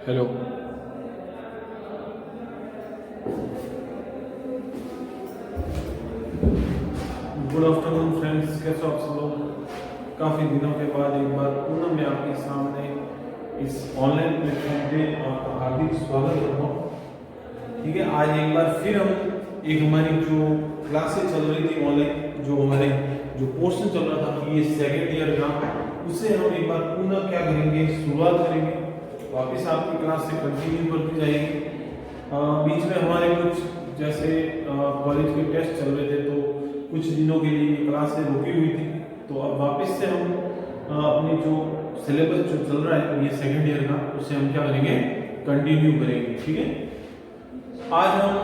Hello. Good afternoon friends, कैसे हो आप सब लोग। काफ़ी दिनों के बाद एक बार पुनः मैं आपके सामने इस ऑनलाइन प्लेटफॉर्म पे आपका हार्दिक स्वागत करता हूँ। ठीक है, आज एक बार फिर हम एक हमारी जो क्लासेस चल रही थी ऑनलाइन, जो हमारे जो पोर्शन चल रहा था कि ये सेकेंड ईयर का, उसे हम एक बार पुनः क्या करेंगे, शुरुआत करेंगे। वापस आपकी क्लास से कंटिन्यू करती जाएगी। बीच में हमारे कुछ जैसे कॉलेज के टेस्ट चल रहे थे, तो कुछ दिनों के लिए क्लासें रुकी हुई थी। तो अब वापस से हम अपनी जो सिलेबस जो चल रहा है ये सेकंड ईयर का, उसे हम क्या करेंगे, कंटिन्यू करेंगे। ठीक है, आज हम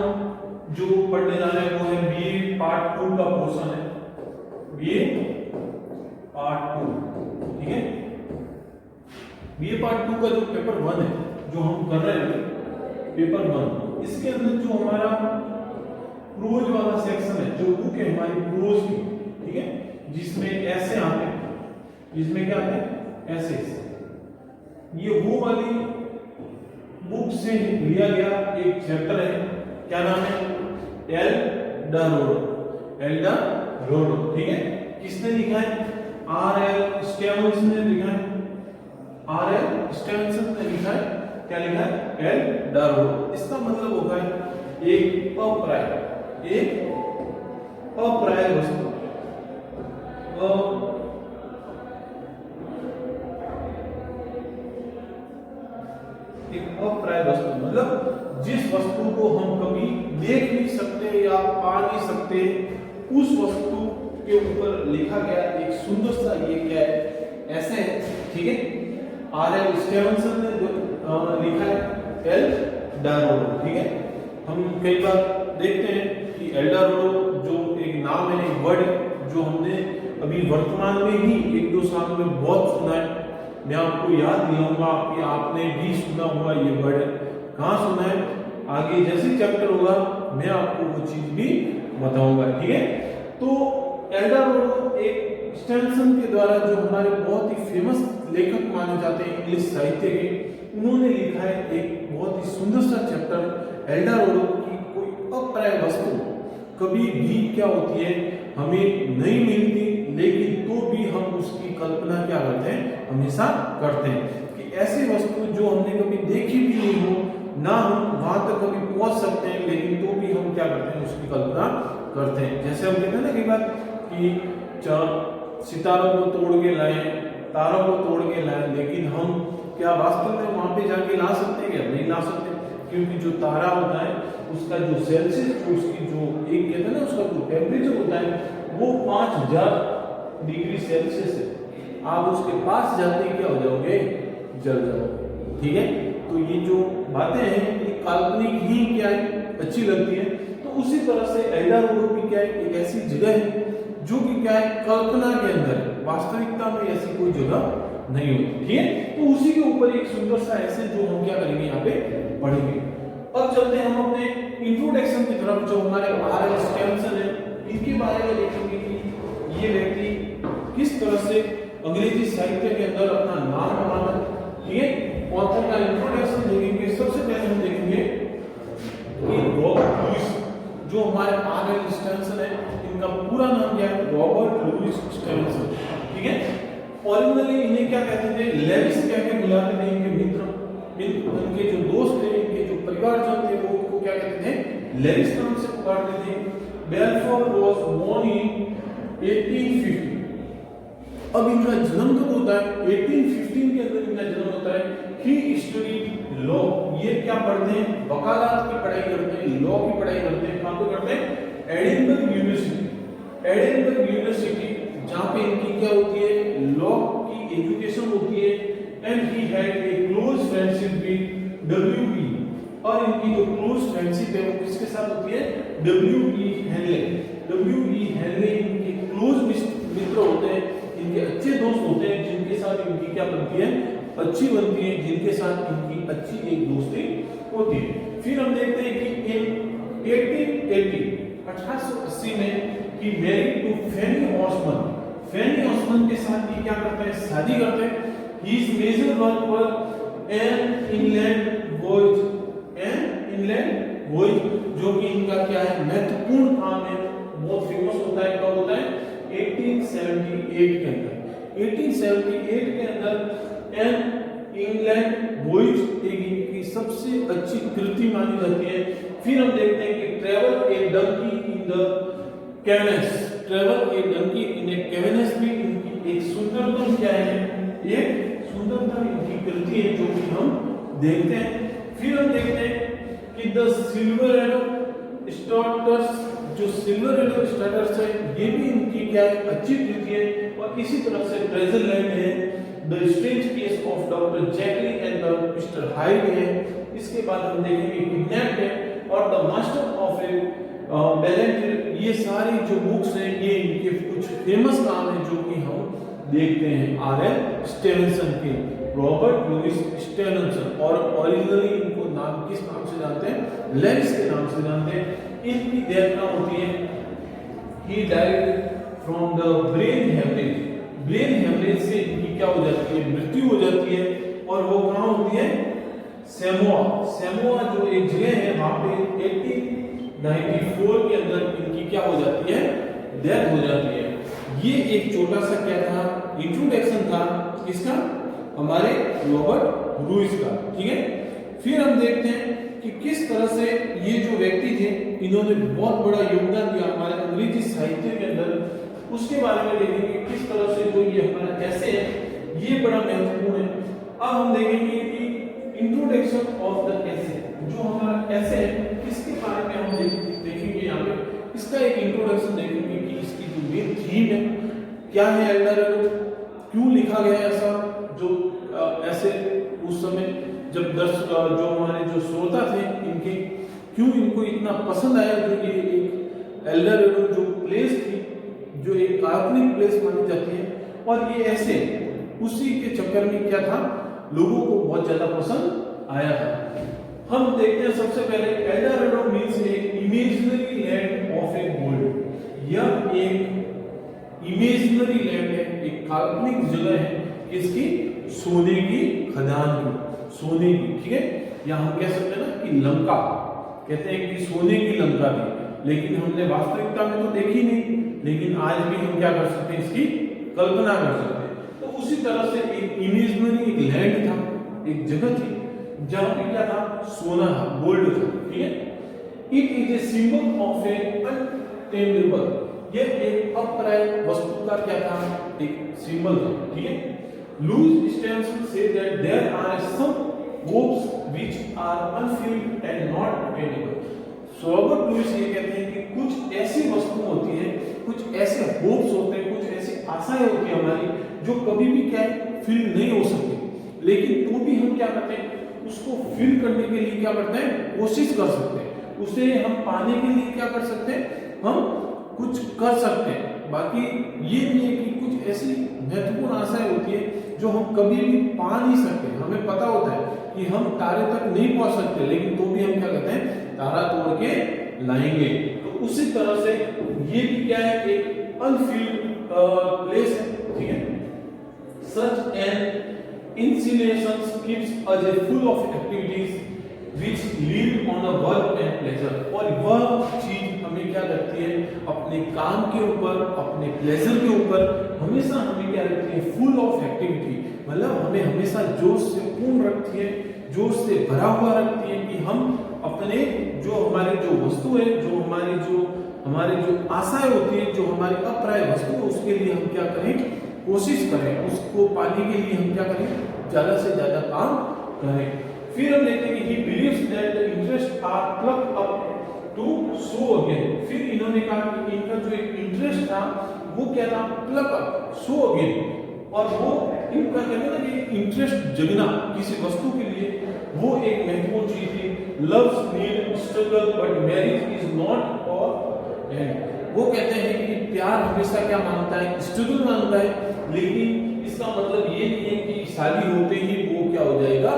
जो पढ़ने जा रहे हैं वो है बीए पार्ट 2 का पोर्शन है, बीए पार्ट 2। ठीक है, बीए पार्ट 2 का जो पेपर 1 है, जो हम कर रहे हैं पेपर 1, इसके अंदर जो हमारा प्रोज वाला सेक्शन है, जो बुक है हमारी प्रोज की, ठीक है, जिसमें ऐसे आते हैं, जिसमें क्या आते हैं ऐसे, ये वो वाली बुक से लिया गया एक चैप्टर है। क्या नाम है? एल डा रोडो। ठीक है, किसने लिखा है? आर एल स्टेवेंसन ने लिखा है। आर एल स्टेवेंसन ने लिखा है। क्या लिखा है? एल डा रोडो। इसका मतलब होता है एक अप्राय वस्तु, एक अप्राय वस्तु मतलब जिस वस्तु को हम कभी देख नहीं सकते या पा नहीं सकते, उस वस्तु के ऊपर लिखा गया एक सुंदर सा ये क्या है, ऐसे है। ठीक है, आर एल स्टेवेंसन ने जो लिखा है एल डा रोडो। ठीक है, हम कई बार देखते हैं कि एल डा रोडो जो एक नाम है, एक वर्ड है, जो हमने अभी वर्तमान में ही 1-2 साल में बहुत सुना है। मैं आपको याद दिलाऊंगा कि आपने भी सुना होगा ये वर्ड। कहाँ सुना है, आगे जैसे चैप्टर होगा मैं आपको वो चीज भी बताऊंगा। ठीक है, तो एल डा रोडो एक स्टेवेंसन के द्वारा, जो हमारे बहुत ही फेमस लेखक माने जाते हैं इंग्लिश साहित्य के, उन्होंने लिखा है एक बहुत ही सुंदर सा चैप्टर एल डा रोडो की कोई अप्राय वस्तु कभी भी क्या होती है, हमें नहीं मिलती, लेकिन तो भी हम उसकी कल्पना क्या करते हैं, हमेशा करते हैं कि ऐसी वस्तु जो हमने कभी देखी भी नहीं हो, ना हम वहां तक कभी पहुंच सकते हैं, लेकिन तो भी हम क्या करते हैं, उसकी कल्पना करते हैं। जैसे हम कहते हैं ना कई बार कि सितारों को तोड़ के लाए, तारों को तोड़ के लाए, लेकिन हम क्या वास्तव में वहां पे जाके ला सकते हैं? क्या नहीं ला सकते, क्योंकि जो तारा होता है उसका जो सेल्सियस, उसकी जो एक कहते हैं ना उसका जो टेम्परेचर होता है वो 5000 डिग्री सेल्सियस है। आप उसके पास जाते ही क्या हो जाओगे, जल जाओगे। ठीक है, तो ये जो बातें हैं ये काल्पनिक ही क्या है, अच्छी लगती है। तो उसी तरह से एल डा रोडो भी क्या है, एक ऐसी जगह है जो कि क्या है, कल्पना के अंदर है, वास्तविकता में ऐसी कोई जगह नहीं होती। ठीक है, तो उसी के ऊपर एक सुंदर सा ऐसे जो हम क्या करेंगे, यहाँ पे पढ़ेंगे। अब चलते हैं हम अपने इंट्रोडक्शन की तरफ। जो हमारे आर एल स्टेवेंसन है, इनके बारे में देखेंगे कि ये व्यक्ति किस तरह से अंग्रेजी साहित्य के अंदर अपना नाम बनाना। ठीक है, ऑथर का इंट्रोडक्शन देखेंगे। सबसे पहले हम देखेंगे कि रॉबर्ट लुईस, जो हमारे आर एल स्टेवेंसन है, इनका पूरा नाम क्या है? Robert Louis Stevenson. ठीक है, ओरिजिनली इन्हें क्या कहते थे? लेविस कह के बुलाते थे इनके मित्र, इनके जो दोस्त थे, इनके जो परिवारजन थे, वो इनको क्या कहते थे? लेविस नाम से पुकारते थे। बेलफोर वाज बोर्न इन 1850। अब इनका जन्म कब होता है? 1815 के अंदर इनका जन्म होता है। ही स्टडीड लॉ, ये क्या पढ़ते हैं? वकालत की पढ़ाई करते हैं, लॉ की पढ़ाई करते हैं। कहां पे करते हैं? Edinburgh university. एडिनबर्ग यूनिवर्सिटी, जहां पे इनकी क्या होती है, लॉ की एजुकेशन होती है। And he had a close friendship with W E, और इनकी जो क्लोज फ्रेंडशिप है वो किसके साथ होती है? डब्ल्यू.ई हेनले। डब्ल्यू.ई हेनले इनके क्लोज मित्र होते हैं, इनके अच्छे दोस्त होते हैं, जिनके साथ इनकी क्या बनती है, अच्छी बनती है, जिनके साथ इनकी अच्छी एक दोस्ती होती है। फिर हम देखते हैं कि इन 1880 में ही मैरिड टू फैनी ऑस्मन। फैनी ऑस्मन के साथ ये क्या करते हैं? शादी करते हैं। His major work were an inland voyage, an inland voyage, जो कि इनका क्या है, महत्वपूर्ण काम है, बहुत फेमस होता है। कब होता है? 1878 के अंदर। 1878 के अंदर एन इंग्लैंड वॉयज एक इनकी सबसे अच्छी कृति मानी जाती है। फिर हम देखते हैं कि travel a donkey in the Cevennes, travel a donkey in a Cevennes भी इनकी एक सुंदरतम क्या है, एक सुंदरतम इनकी कृति है, जो कि हम देखते हैं। फिर हम देखते हैं कि द सिल्वर एरो स्टार्टर्स, जो सिल्वर एरो स्टार्टर्स है, ये भी इनकी क्या है, अच्छी कृति है। और इसी तरह से ट्रेजर लैंड है, the strange case of doctor Jekyll and the mister Hyde है। इसके बाद हम देखेंगे किडनैप है और the master of a Ballantrae. ये सारी जो बुक्स हैं, ये इनके कुछ फेमस काम हैं जो कि हम देखते हैं आर.एल. स्टेवेंसन के, रॉबर्ट लुइस स्टेवेंसन, और ओरिजिनली इनको नाम किस नाम से जानते हैं, लेंस के नाम से जानते हैं। इनकी डेथ क्या होती है, he died from the brain haemorrhage, brain haemorrhage से इनकी क्या हो जाती है, मृत्यु हो जाती है। और वो कहाँ होती है, सेमोआ, सेमोआ जो एक जगह है, वहां पे 1894 के अंदर इनकी क्या हो जाती है, डेथ हो जाती है। ये एक छोटा सा क्या था, इंट्रोडक्शन था किसका, हमारे रॉबर्ट लुइस का, ठीक है। फिर हम देखते हैं कि किस तरह से ये जो व्यक्ति थे, इन्होंने बहुत बड़ा योगदान दिया हमारे अंग्रेजी साहित्य के अंदर। उसके बारे में देखेंगे किस तरह से जो ये हमारा ऐसे है, ये बड़ा महत्वपूर्ण है। अब हम देखेंगे कि इंट्रोडक्शन ऑफ द एसे, जो हमारा ऐसे है, इसके बारे में हम देखेंगे यहाँ पे। इसका एक इंट्रोडक्शन देखेंगे कि इसकी जो मेन थीम है क्या है, एल्डर क्यों लिखा गया ऐसा, जो ऐसे उस समय जब दर्शक जो हमारे जो श्रोता थे इनके, क्यों इनको इतना पसंद आया, जो ये एक एल्डर जो प्लेस थी, जो एक काल्पनिक प्लेस मानी जाती है। और ये ऐसे उसी के चक्कर में क्या था, लोगों को बहुत ज्यादा पसंद आया था। हम देखते हैं सबसे पहले Eldorado means a imaginary land of a gold. यह एक इमेजिनरी लैंड है, एक काल्पनिक जगह है, इसकी सोने की खदान की, सोने की, ठीक है। या हम कह सकते हैं ना कि लंका, कहते हैं कि सोने की लंका थी, लेकिन हमने वास्तविकता में तो देखी नहीं, लेकिन आज भी हम क्या कर सकते हैं, इसकी कल्पना कर सकते हैं। तो उसी तरह से एक इमेजिनरी एक लैंड था, एक जगह थी जहां पे क्या था, सोना था, गोल्ड था, ठीक है। It is a symbol of a untameable, यह एक अप्राय वस्तु का क्या था, एक सिंबल था, ठीक है। लुइस स्टेवेंसन से that there are some hopes which are unfilled and not attainable. Robert Louis ये कहते हैं कि कुछ ऐसी वस्तु होती है, कुछ ऐसे होप्स होते हैं, कुछ ऐसी आशाएं होती है हमारी, जो कभी भी क्या है, फिल नहीं हो सकती, लेकिन तो भी हम क्या करते हैं, उसको फिल करने के लिए क्या करते हैं, कोशिश कर सकते हैं, उसे हम पाने के लिए क्या कर सकते हैं, हम कुछ कर सकते हैं। बाकी ये भी है कि कुछ ऐसी महत्वपूर्ण आशाएं होती है जो हम कभी भी पा नहीं सकते। हमें पता होता है कि हम तारे तक नहीं पहुंच सकते, लेकिन तो भी हम क्या करते हैं, तारा तोड़ के लाएंगे। तो उसी तरह से ये भी क्या है, एक अनफिल्ड प्लेस है, ठीक है। Such an insinuation keeps us full of activities which lead on a work and pleasure। और वह चीज हमें क्या करती है, अपने काम के ऊपर, अपने प्लेजर के ऊपर हमेशा हमें क्या रखती है, फुल ऑफ एक्टिविटी, मतलब हमें हमेशा जोश से पूर्ण रखती है, जोश से भरा हुआ रखती है कि हम अपने जो हमारी जो वस्तु है, जो हमारी जो आशाएं होती है, जो हमारी अप्राय वस्तु है, उसके लिए हम क्या करें, कोशिश करें, उसको पाने के लिए हम क्या करें, ज्यादा से ज्यादा काम करें। फिर हम देखते हैं कि he believes that the interests are plucked up to sow again। फिर इन्होंने कहा कि इनका जो एक इंटरेस्ट था वो क्या था, pluck up, sow again। और वो इनका कहते हैं कि इंटरेस्ट जगना किसी वस्तु के लिए, वो एक महत्वपूर्ण चीज थी। Love's need struggle but marriage is not for end। वो कहते हैं कि प्यार हमेशा क्या मांगता है, स्ट्रगल मांगता है, लेकिन इसका मतलब ये नहीं है कि शादी होते ही वो क्या हो जाएगा,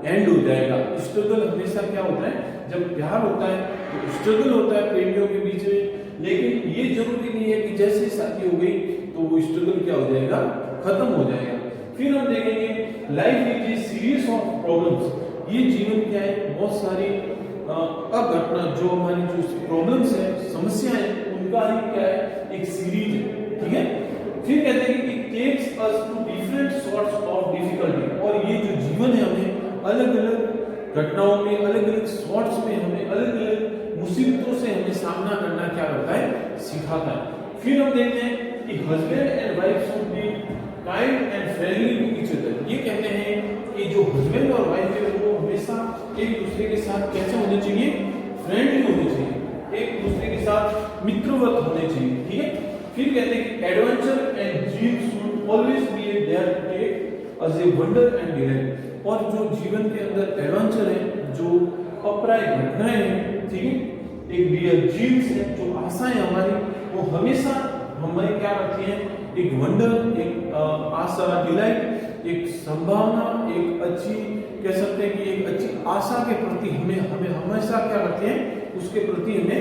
एंड हो जाएगा। स्ट्रगल हमेशा क्या होता है, जब प्यार होता है तो स्ट्रगल होता है प्रेमियों के बीच में, लेकिन ये जरूरी नहीं है कि जैसे शादी हो गई तो वो स्ट्रगल क्या हो जाएगा, खत्म हो जाएगा। फिर हम देखेंगे life is a series of problems. ये जीवन क्या है, बहुत सारी अघटना जो हमारी जो प्रॉब्लम्स है, समस्याएं, उनका ही क्या है, एक सीरीज है, ठीक है। फिर कहते हैं कि it takes us two different sorts of difficulty, और ये जो जीवन है हमें अलग अलग घटनाओं में, अलग अलग सॉर्ट्स में, हमें अलग अलग मुसीबतों से हमें सामना करना क्या करता है, सिखाता है। फिर हम देखते हैं कि husband and wife should be kind and friendly to each other. ये कहते हैं कि जो हस्बैंड और वाइफ है वो हमेशा एक दूसरे के साथ कैसे होने चाहिए, फ्रेंडली होने चाहिए, एक दूसरे के साथ मित्रवत होने चाहिए, ठीक है। फिर कहते हैं कि adventure and dream should always be there to take as a wonder and delight. और जो जीवन के अंदर एडवेंचर है, जो अप्राय घटनाएं हैं, ठीक है, एक डियर ड्रीम्स है, जो आशाएं हमारी, वो हमेशा हमें क्या करती हैं, एक वंडर, एक आशा, डिलाइट, एक संभावना, एक अच्छी कह सकते हैं कि एक अच्छी आशा के प्रति हमें हमेशा क्या करते हैं, उसके प्रति हमें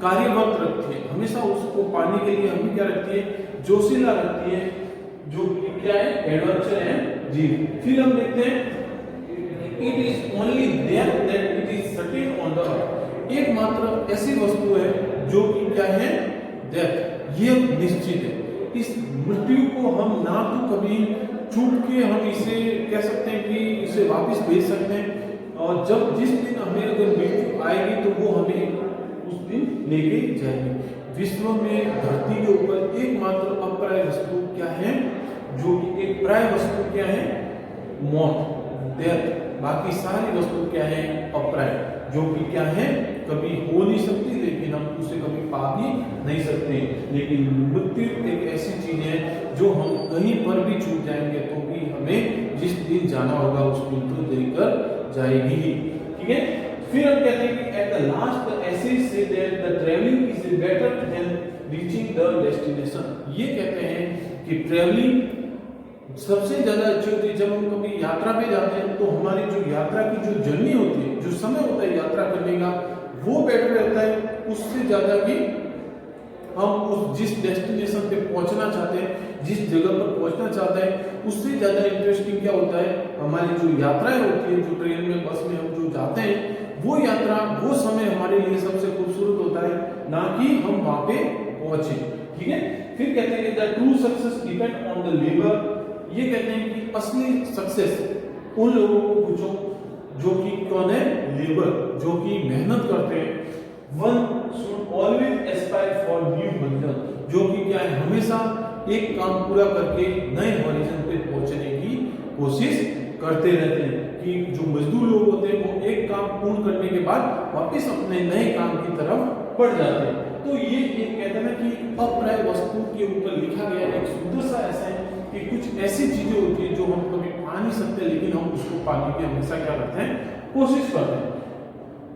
कार्यवत रखती है, हमेशा उसको पाने के लिए हमें क्या रखती है, जोशीला रखती है, जो क्या है, एडवेंचर है जी। फिर हम देखते हैं it is only there that it is certain on the earth. एकमात्र ऐसी वस्तु है जो कि क्या है, डेथ, ये निश्चित है। इस मृत्यु को हम ना तो कभी छूट के हम इसे कह सकते हैं कि इसे वापस भेज सकते हैं, और जब जिस दिन हमें अगर मृत्यु आएगी तो वो हमें उस दिन लेके जाएगी। विश्व में धरती के ऊपर एकमात्र अप्राय वस्तु क्या है, जो कि एक प्राय वस्तु क्या है, मौत, डेथ। बाकी सारी वस्तु क्या है, अप्राय, जो कि क्या है, कभी हो नहीं सकती, लेकिन हम उसे कभी पा भी नहीं सकते। लेकिन मृत्यु एक ऐसी चीज है जो हम कहीं पर भी छूट जाएंगे तो भी हमें जिस दिन जाना होगा उस दिन तो देकर जाएगी, ठीक है। फिर हम कहते हैं कि at the last the essays say that the travelling is better than reaching the destination. ये कहते हैं कि ट्रैवलिंग सबसे ज्यादा अच्छी होती है जब हम कभी यात्रा पे जाते हैं, तो हमारी जो यात्रा की जो जर्नी होती है, जो समय होता है यात्रा करने का, वो बेटर रहता है उससे ज्यादा कि हम उस जिस डेस्टिनेशन पे पहुंचना चाहते हैं, जिस जगह पर पहुंचना चाहते हैं, उससे ज्यादा इंटरेस्टिंग क्या होता है, हमारी जो यात्राएं होती है, जो ट्रेन में, बस में हम जो जाते हैं, वो यात्रा, वो समय हमारे लिए सबसे खूबसूरत होता है, ना कि हम वहां पे पहुंचे, ठीक है। फिर कहते हैं कि the true success depend on the labour. ये कहते हैं कि असली सक्सेस उन लोगों को पूछो जो कि कौन है, लेबर, जो कि मेहनत करते हैं। One should always Aspire for new horizon, जो कि क्या है, हमेशा एक काम पूरा करके नए हॉरिजन पे पहुंचने की कोशिश करते रहते हैं। कि जो मजदूर लोग होते हैं वो एक काम पूर्ण करने के बाद वापस अपने नए काम की तरफ बढ़ जाते हैं। तो ये एक कहते हैं ना कि अप्राय वस्तु के ऊपर लिखा गया एक सुंदर सा ऐसा है कि कुछ ऐसी चीजें होती है जो हम कभी पा नहीं सकते, लेकिन हम उसको पाने की हमेशा क्या करते हैं, कोशिश करते हैं।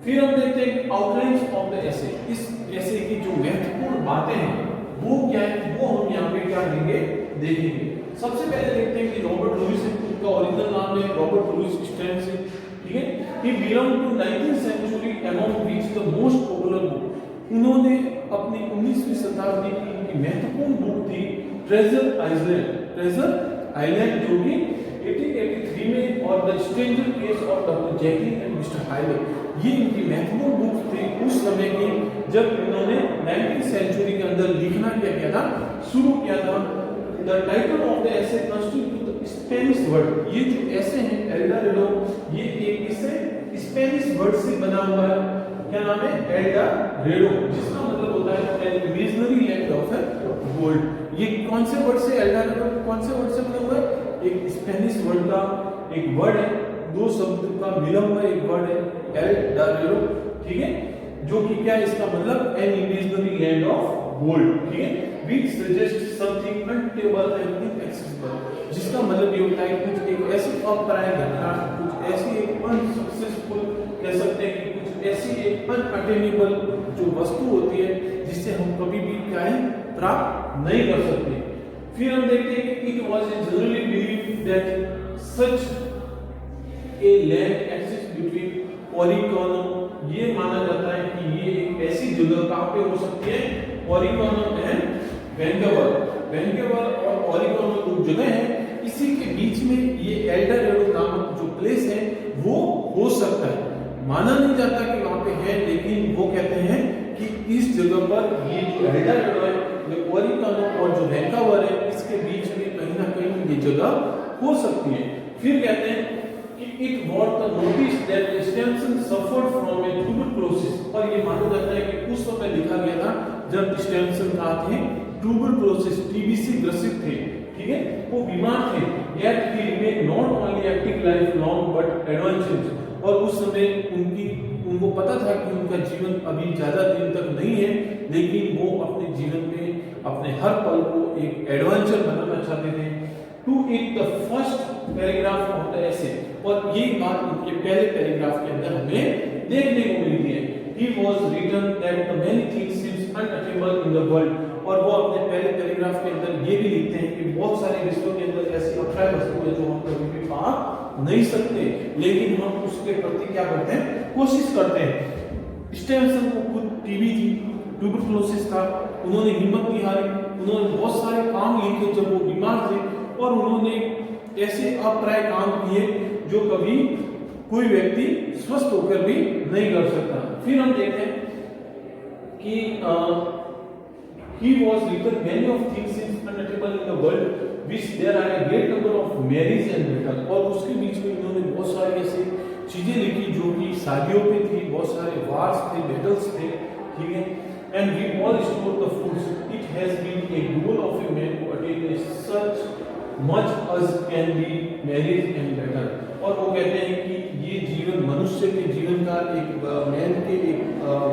फिर हम देखते हैं कि आउटलाइंस ऑफ द एसे। इस एसे की जो महत्वपूर्ण बातें हैं वो क्या है, वो हम यहाँ पे क्या देंगे, देखेंगे। सबसे पहले देखते हैं कि रॉबर्ट लुईस, उनका ओरिजिनल नाम है रॉबर्ट लुईस स्टेनस, ठीक है। He belong to 19th century among which the most popular book. उन्होंने अपनी 19वीं शताब्दी की इनकी महत्वपूर्ण बुक थी ट्रेजर आइलैंड, ट्रेजर आइलैंड, जो कि 1883 में, और the stranger case of doctor Jekyll and mister Hyde. ये इनकी महत्वपूर्ण बुक थी उस समय की जब इन्होंने 19th सेंचुरी के अंदर लिखना क्या किया था, शुरू किया था। The title of the essay constitute the Spanish word. ये जो ऐसे हैं एल डोराडो, ये एक इससे स्पेनिश वर्ड से बना हुआ है, क्या नाम है, एल डोराडो, जिसका मतलब होता है an imaginary land of gold. ये कौन से वर्ड से, एल डोराडो कौन से वर्ड से बना हुआ है, एक स्पेनिश वर्ड का एक वर्ड है, दो शब्द का मिला हुआ एक वर्ड है एल डोराडो, ठीक है, जो कि क्या है, इसका मतलब an imaginary land of gold, ठीक है, which suggests something untable and inaccessible, जिसका मतलब ये होता है कुछ एक ऐसी अप्राय घटना, कुछ ऐसी एक अनसक्सेसफुल कह सकते हैं कि कुछ ऐसी एक अनअटेनेबल जो वस्तु होती है जिससे हम कभी भी क्या है, प्राप्त नहीं कर सकते। फिर हम देखते हैं कि it was generally believed that such a land exists between Oricano, ये माना जाता है कि ये एक ऐसी जगह कहाँ पे हो सकती है, ओरिगानो एंड वैंकूवर। वैंकूवर और ओरिगानो जो जगह है इसी के बीच में ये एल डोराडो नामक जो प्लेस है वो हो सकता है। माना नहीं जाता कि वहां पे है, लेकिन वो कहते हैं कि इस जगह पर ये जो एल डोराडो है, ये ओरिकानो और जो वैंकूवर है, इसके बीच में कहीं ना कहीं ये जगह हो सकती है। फिर कहते हैं कि it what the notice that Stevenson suffered from a tuberculosis, और ये माना जाता है कि उस समय लिखा गया था जब स्टेनसन कहा थे ट्यूबरक्लोसिस, टीबी से ग्रसित थे, ठीक है, वो बीमार थे। yet he remained not only active life long but adventurous, और उस समय उनको पता था कि उनका जीवन अभी ज्यादा दिन तक नहीं है, लेकिन वो अपने जीवन में अपने हर पल को एक एडवेंचर बनाना चाहते थे। To it the first paragraph of the essay, और ये बात उनके पहले पैराग्राफ के अंदर हमें देखने को मिलती है। He was written that the many things seems unattainable in the world, और वो अपने पहले पैराग्राफ के अंदर ये भी लिखते हैं कि बहुत सारे विश्व के अंदर ऐसी अक्षय वस्तु है जो हम कभी भी पा नहीं सकते, लेकिन हम उसके प्रति क्या करते हैं, कोशिश करते हैं। स्टेनसन को खुद टीबी थी, ट्यूबरक्लोसिस था, उन्होंने हिम्मत नहीं हारी, उन्होंने बहुत सारे काम लिखे जब वो बीमार थे, और उन्होंने ऐसे अप्राय काम किए जो कभी कोई व्यक्ति स्वस्थ होकर भी नहीं कर सकता। फिर हम देखते हैं कि he was written many of things seems unattainable in the world which there are a great number of marriages and battles, और उसके बीच में इन्होंने बहुत सारी ऐसी चीजें लिखी जो कि शादियों पे थी, बहुत सारे वार्स थे, बैटल्स थे, ठीक है। and we all store the foods, it has been a goal of a man to attain such much as can be marriage and battle, और वो कहते हैं कि ये जीवन मनुष्य के जीवन का एक मैन के एक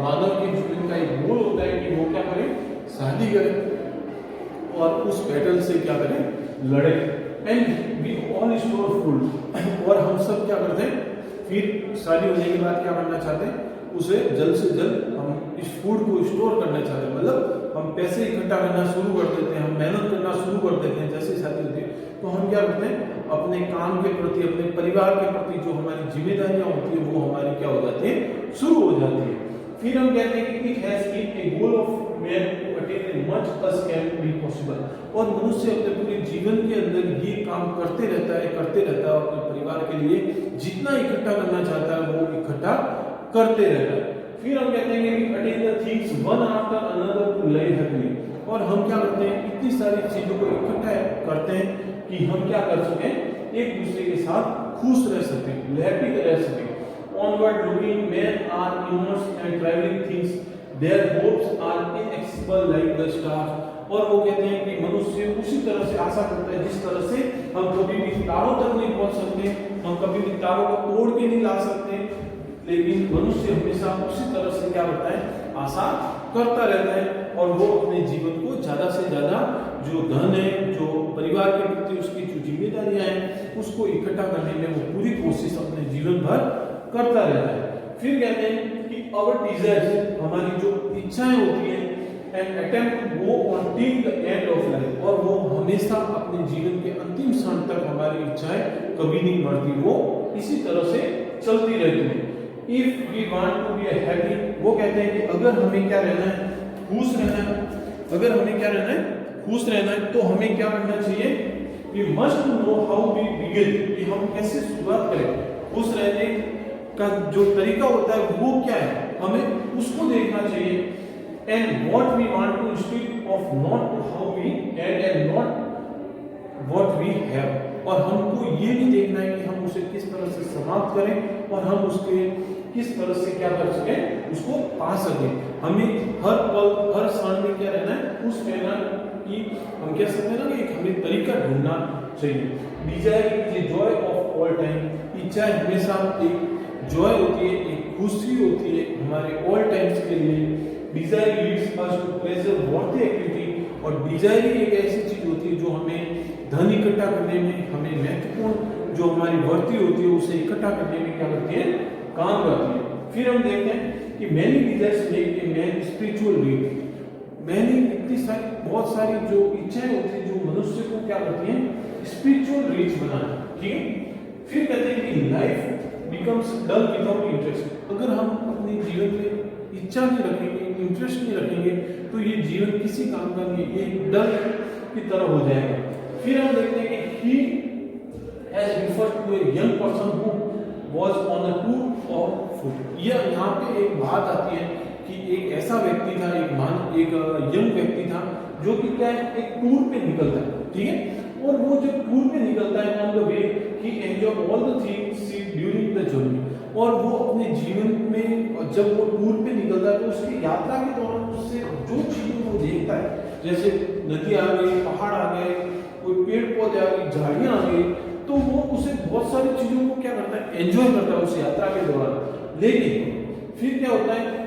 मानव के जीवन का एक गोल होता है कि वो क्या करे, शादी करें और उस बैटल से क्या करें, लड़े। And we all store food, और हम सब क्या करते हैं, फिर शादी होने के बाद क्या करना चाहते हैं, उसे जल्द से जल्द हम इस फूड को स्टोर करना चाहते हैं, मतलब हम पैसे इकट्ठा करना शुरू कर देते हैं, हम मेहनत करना शुरू कर देते हैं। जैसे शादी होती है तो हम क्या करते हैं, अपने काम के प्रति, अपने परिवार के प्रति जो हमारी जिम्मेदारियां होती है वो हमारी क्या हो जाती है, शुरू हो जाती है। फिर हम कहते हैं कि it has been a goal of man to attain much as can be possible, और मनुष्य अपने पूरे जीवन के अंदर ये काम करते रहता है अपने परिवार के लिए जितना इकट्ठा करना चाहता है वो इकट्ठा करते रहता है। फिर हम कहते हैं कि attain the things one after another to live happily, और हम क्या करते हैं, इतनी सारी चीजों को इकट्ठा करते हैं कि हम क्या कर सकें, एक दूसरे के साथ खुश रह सकें, हैप्पी रह सकें। Onward looking men are immersed and traveling things, their hopes are inaccessible like the stars, और वो कहते हैं कि मनुष्य उसी तरह से आशा करता है जिस तरह से हम कभी भी तारों तक नहीं पहुंच सकते, हम कभी भी तारों को तोड़ के नहीं ला सकते, लेकिन मनुष्य हमेशा उसी तरह से क्या करता है, आशा करता रहता है, और वो अपने जीवन को ज्यादा से ज्यादा जो धन है, जो परिवार के प्रति उसकी जो जिम्मेदारियां हैं उसको इकट्ठा करने में वो पूरी कोशिश अपने जीवन भर करता रहता है। फिर कहते हैं कि आवर डिजायर्स, हमारी जो इच्छाएं होती हैं, and attempt to go on till the end of life, और वो हमेशा अपने जीवन के अंतिम क्षण तक हमारी इच्छाएं कभी नहीं मरती, वो इसी तरह से चलती रहती है। If we want to be happy, वो कहते हैं कि अगर हमें क्या रहना है, खुश रहना है, अगर हमें क्या रहना है, खुश रहना है, तो हमें क्या करना चाहिए, we must know how we begin, कि हम कैसे शुरुआत करें। खुश रहने का जो तरीका होता है वो क्या है, हमें उसको देखना चाहिए। And what we want to instead of not how we end not what we have, और हमको ये भी देखना है कि हम उसे किस तरह से समाप्त करें और हम उसके किस तरह से क्या कर सकें, उसको पा सकें। हमें हर पल हर क्षण में क्या रहना है, खुश रहना, कि हम कह सकते हैं ना कि हमें तरीका ढूंढना चाहिए। Desire is a joy of all time, इच्छा हमेशा एक जॉय होती है, एक खुशी होती है हमारे ऑल टाइम्स के लिए। Desire leads us to pleasure worthy activity, और डिजायर ही एक ऐसी चीज होती है जो हमें धन इकट्ठा करने में, हमें महत्वपूर्ण जो हमारी वर्ती होती है उसे इकट्ठा करने में क्या करती है, काम करती है। फिर हम देखते हैं कि many desires make a man spiritual being, many इतनी सारी बहुत सारी जो इच्छाएं होती है जो मनुष्य को क्या करती हैं, स्पिरिचुअल रिच बनाना, ठीक है। फिर कहते हैं कि लाइफ बिकम्स डल विदाउट इंटरेस्ट, अगर हम अपने जीवन में इच्छा नहीं रखेंगे, इंटरेस्ट नहीं रखेंगे, तो ये जीवन किसी काम का नहीं, ये डल की तरह हो जाएगा। फिर हम देखते हैं कि ही as refers to a young person who was on a tour or foot। यह यहाँ पे एक बात आती है कि एक ऐसा व्यक्ति था, एक यंग व्यक्ति था जो कि क्या है, एक टूर पे निकलता है, ठीक है। और वो जब टूर पे निकलता है, on the way he enjoy all the things during the journey. और वो अपने जीवन में जब वो टूर पे निकलता है तो उसकी यात्रा के दौरान उससे जो चीजें वो देखता है, जैसे नदी आ गई, पहाड़ आ गए, कोई पेड़ पौधे आ गए, झाड़ियां आ गई, तो वो उसे बहुत सारी चीजों को क्या करता है, एंजॉय करता है उस यात्रा के दौरान। लेकिन फिर क्या होता है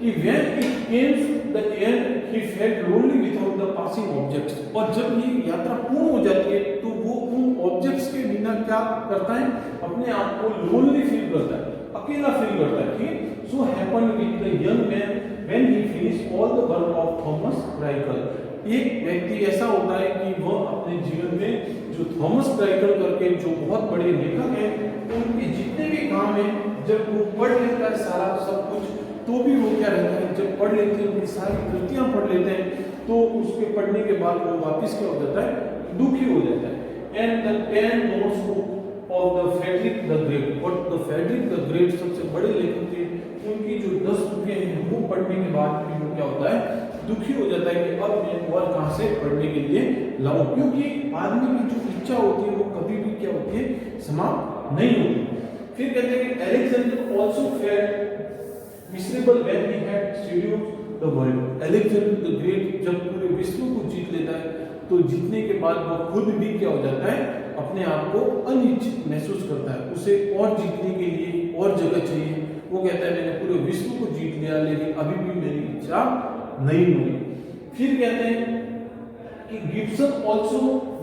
कि when it came the end he felt lonely without the passing objects। और जब ये यात्रा पूर्ण हो जाती है तो वो उन ऑब्जेक्ट्स के बिना क्या करता है, अपने आप को लोनली फील करता है, अकेला फील करता है, ठीक है। So happened with the young man when he finish all the work of Thomas Carlyle. एक व्यक्ति ऐसा होता है कि वह अपने जीवन में जो थॉमस क्राइकल करके जो बहुत बड़े लेखक हैं, उनके जितने भी काम हैं, जब वो पढ़ लेता है सारा सब कुछ, तो भी वो क्या रहता है, जब पढ़ लेते हैं, उनकी सारी कृतियां पढ़ लेते हैं, तो उसके पढ़ने के बाद वो वापस क्या हो जाता है, दुखी हो जाता है। And the 10 notes of the Frederick the Great. और द फ्रेडरिक द ग्रेट सबसे बड़े लेखक थे, उनकी जो 10 बुकें हैं वो पढ़ने के बाद भी वो क्या होता है, दुखी हो जाता है कि अब मैं और कहां से पढ़ने के लिए लाऊं, क्योंकि आदमी की जो इच्छा होती है वो कभी भी क्या होती है, समाप्त नहीं होती। फिर कहते हैं कि Alexander also felt miserable when he had subdued the world. Alexander the great जब पूरे विश्व को जीत लेता है, तो जीतने के बाद वो खुद भी क्या हो जाता है, अपने आप को अनिश्चित महसूस करता है, उसे और जीतने के लिए और जगह चाहिए। वो कहता है मैंने पूरे विश्व को जीत लिया, लेकिन अभी भी मेरी इच्छा नहीं हुई। फिर कहते हैं कि Gibson also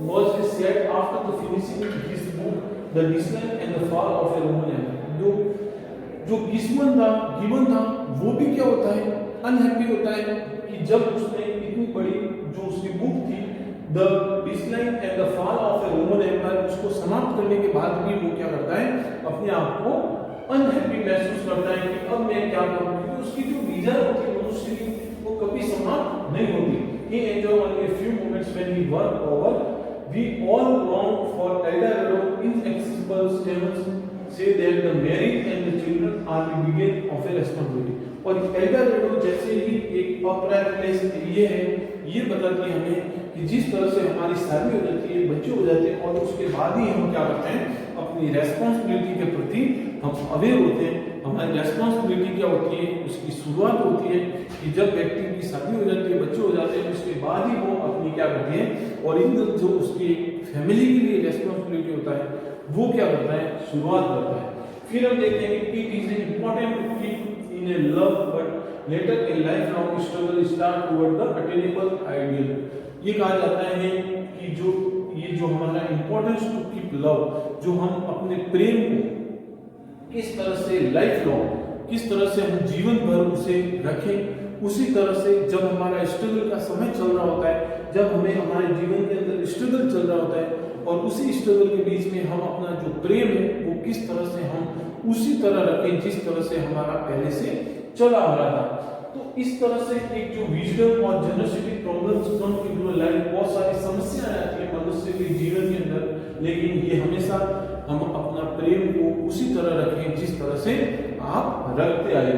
was sad after the finishing his book the dictionary and the fall of a Roman empire. जो गिबन था वो भी क्या होता है, अनहैप्पी होता है कि जब उसने इतनी बड़ी जो उसकी बुक थी the dictionary and the fall of a Roman empire, उसको समाप्त करने के बाद भी वो क्या करता है, अपने आप को अनहैप्पी महसूस करता है कि अब मैं क्या करूं, क्योंकि उसकी जो विजन होती है मनुष्य की वो कभी समाप्त नहीं होती। He enjoyed only a few moments when he worked over। We all long for Eldorado, inaccessible statements say that the marriage and the children are the beginning of a responsibility। और एल्डोरेडो जैसे ही एक अपराइट प्लेस ये है, ये बताती है हमें कि जिस तरह से हमारी शादी हो जाती है, बच्चे हो जाते हैं, और उसके बाद ही हम क्या करते हैं, अपनी रेस्पॉन्सिबिलिटी के प्रति हम अवेयर होते हैं। हमारी रेस्पॉन्सिबिलिटी क्या होती है, उसकी शुरुआत होती है कि जब व्यक्ति की शादी हो जाती है, बच्चे हो जाते हैं, उसके बाद ही वो अपनी क्या करते हैं, और इन जो उसकी फैमिली के लिए रेस्पॉन्सिबिलिटी होता है वो क्या करता है, शुरुआत करता है। फिर हम देखते हैं कि it is important to keep in a love but later a life long struggle start toward the attainable ideal. ये कहा जाता है कि जो हमारा इंपॉर्टेंस टू कीप लव, जो हम अपने प्रेम को किस तरह से लाइफ लॉन्ग, किस तरह से हम जीवन भर उसे रखें, उसी तरह से जब हमारा स्ट्रगल का समय चल रहा होता है, जब हमें हमारे जीवन के अंदर स्ट्रगल चल रहा होता है, और उसी स्ट्रगल के बीच में हम अपना जो प्रेम है वो किस तरह से हम उसी तरह रखें जिस तरह से हमारा पहले से चला आ रहा था। तो इस तरह से एक जो विजडम और generosity problems come into life, बहुत सारी समस्याएं आती है मनुष्य के जीवन के अंदर, लेकिन ये हमेशा हम अपना प्रेम को उसी तरह रखें जिस तरह से आप रखते आए,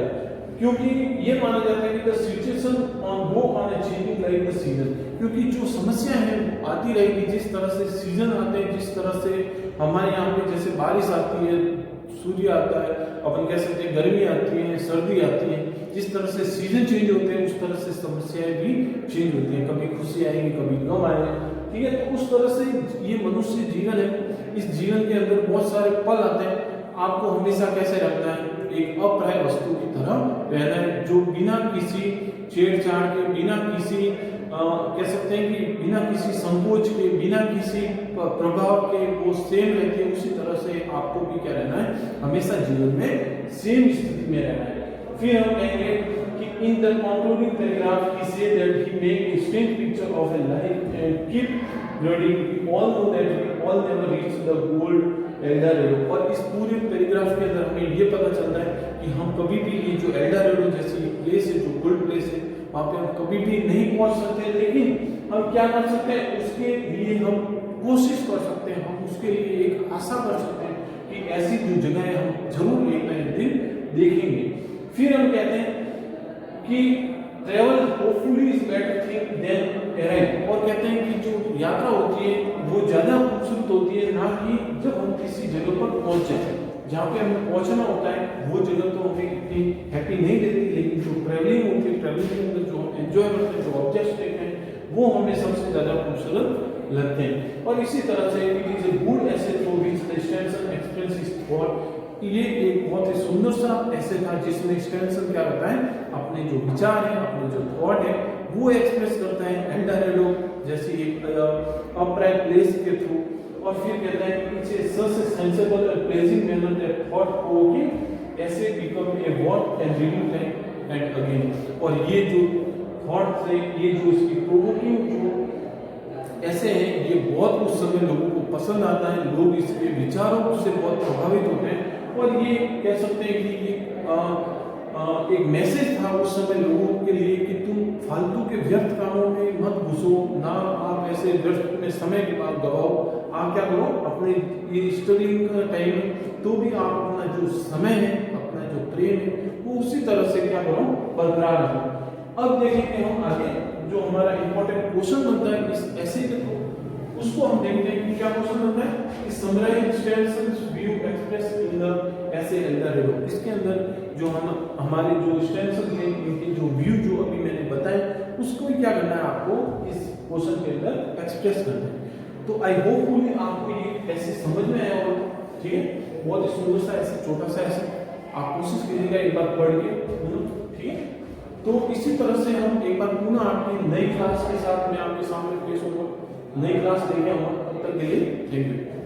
क्योंकि ये माना जाता है कि the situation on go on a changing like the season. क्योंकि जो समस्या है आती रहेगी, जिस तरह से सीजन आते हैं, जिस तरह से हमारे यहाँ पे जैसे बारिश आती है, सूर्य आता है, अपन कह सकते हैं गर्मी आती है, सर्दी आती है, जिस तरह से सीजन चेंज होते हैं उस तरह से समस्याएं भी चेंज होती हैं, कभी खुशी आएगी कभी गम आएगा, ठीक है। तो उस तरह से ये मनुष्य जीवन है, इस जीवन के अंदर बहुत सारे पल आते हैं। आपको हमेशा कैसे रखना है, एक अप्राय वस्तु की तरह रहना है, जो बिना किसी छेड़छाड़ के, बिना किसी कह सकते हैं कि बिना किसी संकोच के, बिना किसी प्रभाव के वो सेम रहती है, उसी तरह से आपको भी क्या रहना है, हमेशा जीवन में सेम स्थिति में रहना है। फिर हम कहेंगे कि in the concluding paragraph he say that he make a strange picture of a life and keep reading, we all know that we all never reach the gold Eldorado. और इस पूरे पैराग्राफ के अंदर हमें ये पता चलता है कि हम कभी भी ये जो एल्डोरेडो जैसी प्लेस है, जो गोल्ड प्लेस है, वहां पे हम कभी भी नहीं पहुंच सकते, लेकिन हम क्या कर सकते हैं, उसके लिए हम कोशिश कर सकते हैं, हम उसके लिए एक आशा कर सकते हैं कि ऐसी जो जगह हम जरूर एक ना एक दिन देखेंगे। फिर हम कहते हैं कि travel hopefully is better thing than arrive, और कहते हैं कि जो यात्रा होती है वो ज्यादा खूबसूरत होती है ना कि जब हम किसी जगह पर पहुंचे। जहाँ पे हमें पहुंचना होता है वो जगह तो हमें इतनी हैप्पी नहीं देती, लेकिन जो ट्रेवलिंग होती है, ट्रेवलिंग के अंदर जो हम एंजॉय करते हैं, जो ऑब्जेक्ट्स देखते हैं, वो हमें सबसे ज्यादा खूबसूरत लगते हैं। और इसी तरह से it is a good essay through which the Stevenson express his thought, ये एक बहुत ही सुंदर सा ऐसे था जिसमें स्टेनसन क्या करता है, अपने जो विचार है, अपने जो थॉट है वो एक्सप्रेस करता है एंडारेडो जैसी एक अपराइट प्लेस के थ्रू। और फिर कहता है कि it's a such sensible and pleasing manner that thought provoking essay become a what can review time and again. और ये जो थॉट से ये जो इसकी प्रोवोकिंग जो ऐसे हैं, ये बहुत उस समय लोगों को पसंद आता है, लोग इसके विचारों से बहुत प्रभावित होते हैं। और ये कह सकते हैं कि ये एक मैसेज था उस समय लोगों के लिए कि तुम फालतू के व्यर्थ कामों में मत घुसो ना, आप ऐसे व्यर्थ में समय के बाद गवाओ, आप क्या करो अपने ये स्टडिंग का टाइम तो भी आप अपना जो समय है, अपना जो प्रेम है वो उसी तरह से क्या करो बरकरार रखो। अब देखेंगे हम आगे जो हमारा इंपॉर्टेंट क्वेश्चन बनता है इस ऐसे के थ्रू, उसको हम देखते हैं कि क्या क्वेश्चन बनता है कि summarise Stevenson's view express in the essay El Dorado. इसके अंदर जो हम हमारे जो स्टेनसन है इनके जो व्यू जो अभी मैंने बताए उसको ही क्या करना है आपको इस क्वेश्चन के अंदर एक्सप्रेस करना है। तो आई होपफुली आपको ये ऐसे समझ में आया होगा, ठीक है। बहुत ही सुंदर सा ऐसे छोटा सा ऐसे आप कोशिश कीजिएगा एक बार पढ़ के, ठीक है। तो इसी तरह से हम एक बार पुनः आपकी नई क्लास के साथ मैं आपके सामने पेश होगा, नई क्लास लेके आऊंगा। तब तक के लिए थैंक यू।